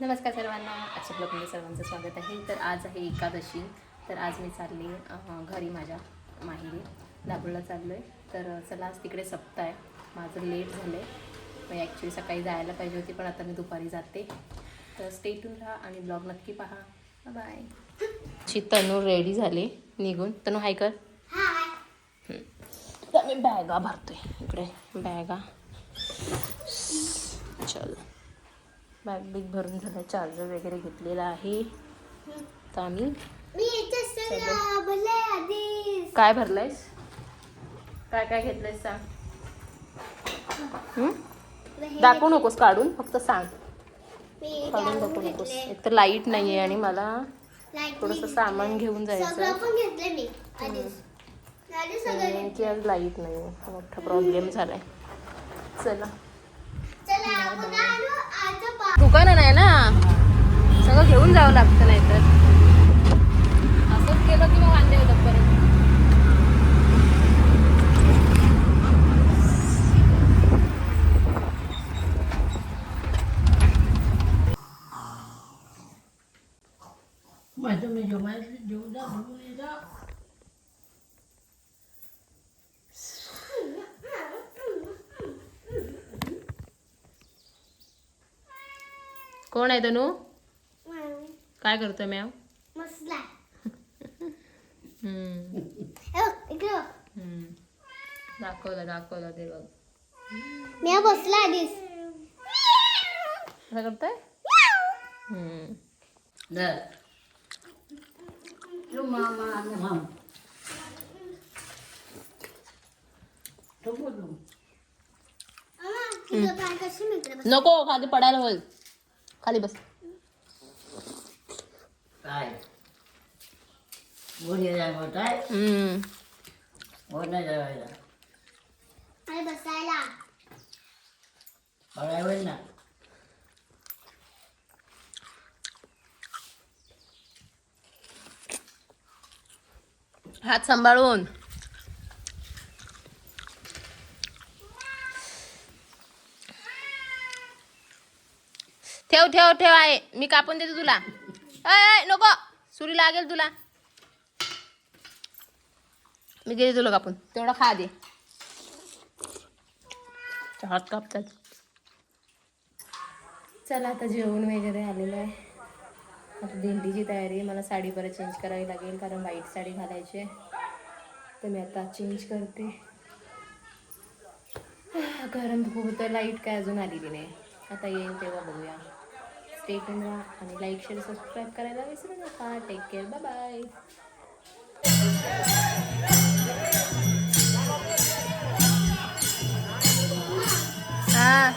नमस्कार सर्वांना. आजच्या ब्लॉगमध्ये सर्वांचं स्वागत आहे. तर आज आहे एकादशी. तर आज मी चालली घरी माझ्या माहेरी दाभोळला चाललो आहे. तर चला आज तिकडे सप्ताह आहे. माझं लेट झालं आहे. मी ॲक्च्युली सकाळी जायला पाहिजे होती पण आता मी दुपारी जाते. तर स्टे ट्यून राहा आणि ब्लॉग नक्की पहा. बाय. तनू रेडी झाली निघून. तनू हाय कर. तर मी बॅगा भरतोय इकडे. बॅगा चल. बॅग बिग भरून झालं. चार्जर वगैरे घेतलेला आहे. तर आम्ही काय भरलायस? काय काय घेतलंयस सांग. दाखवू नकोस काढून, फक्त सांग. काढून दाखवू नकोस. एक तर लाईट नाही आहे आणि मला थोडंसं सामान घेऊन जायचं की आज लाईट नाही आहे. मोठा प्रॉब्लेम झालाय. चला दुकान नाही ना, सगळं घेऊन जावं लागतं. नाही तर असंच केलं की मग वांदे होतात परत. कोण आहे तनू? काय करतोय मॅव? दाखवलं ते बघ. मी बसला आधीच. काय करतोय? नको खाली पडायला होईल. खाली बस. काय बोलले जाय मोठाय बोल नाही जायला अरे बसायला पडायवर ना. हात सांभाळून. ठेव ठेव ठेव आहे. मी कापून देते तुला. अय नको, सुरी लागेल तुला. मी गेले तुला कापून. तेवढा खा दे. हात कापतात. चला आता जेवण वगैरे आलेलं आहे. आता दिंडीची तयारी आहे. मला साडी परत चेंज करावी लागेल कारण व्हाईट साडी घालायची आहे. तर मी आता चेंज करते. गरम खूप होतं. लाईट काय अजून आलेली नाही. आता येईल तेव्हा बघूया. स्टे ट्यून राहा आणि लाईक शेअर सबस्क्राईब करायला विसरू नका. Take care. Bye bye. हां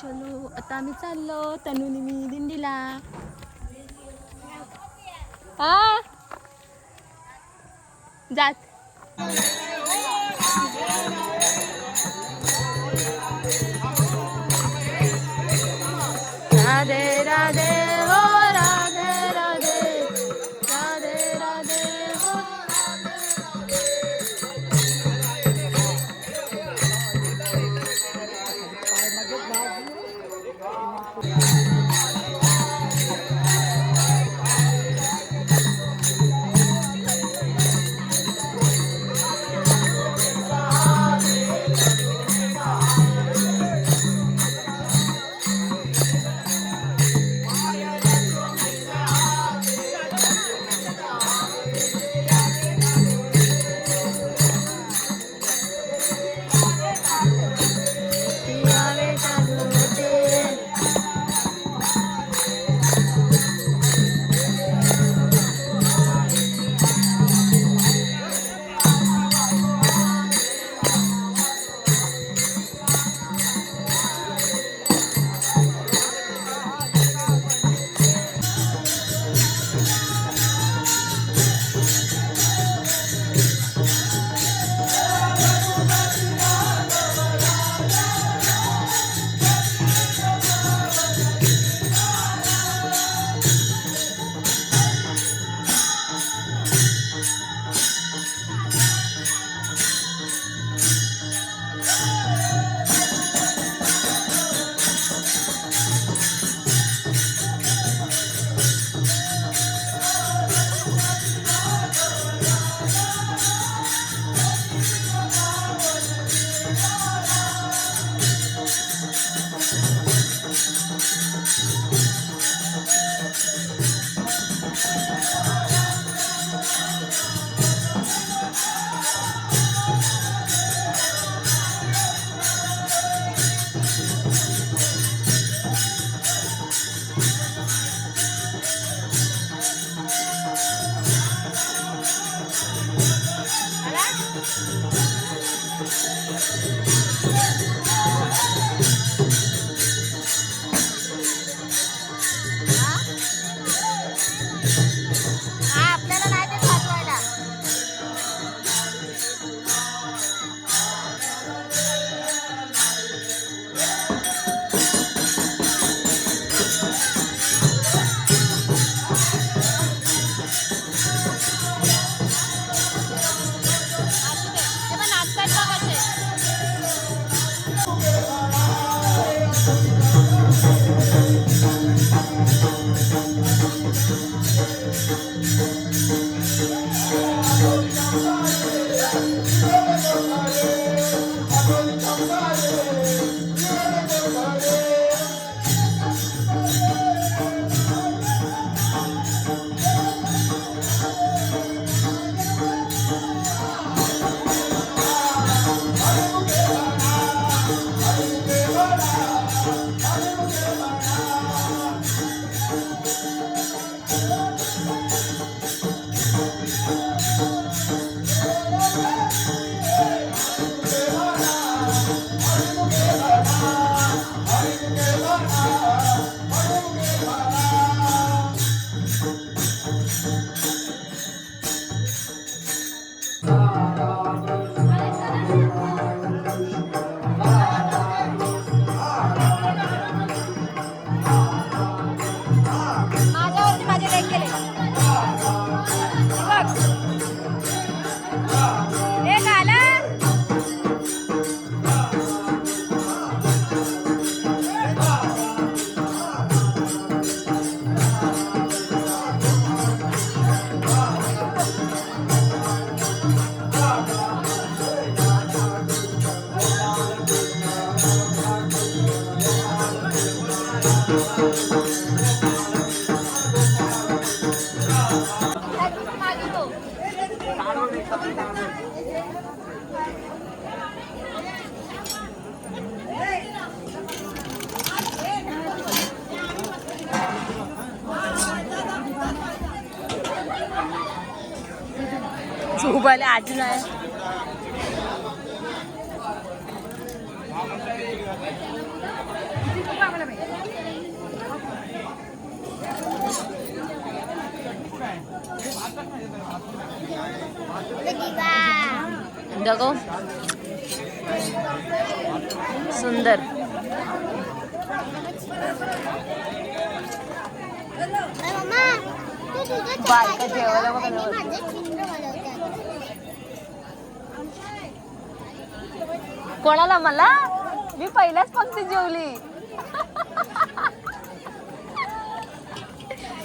चलो आता आम्ही चाललो. तनुनी मी दिंडीला. हा जात. राधे राधे हो राधे राधे राधे राधे हो. माझ्यावरती माझे लेख गेले बघ. लेख आला. झोपायला आज नाही. देखो सुंदर. मम्मा तू तुझं बायका जेवायला बघा ना. माझे चित्र बनवतात. कोणाला? मला? मी पहिल्याच पंक्तीत जेवली.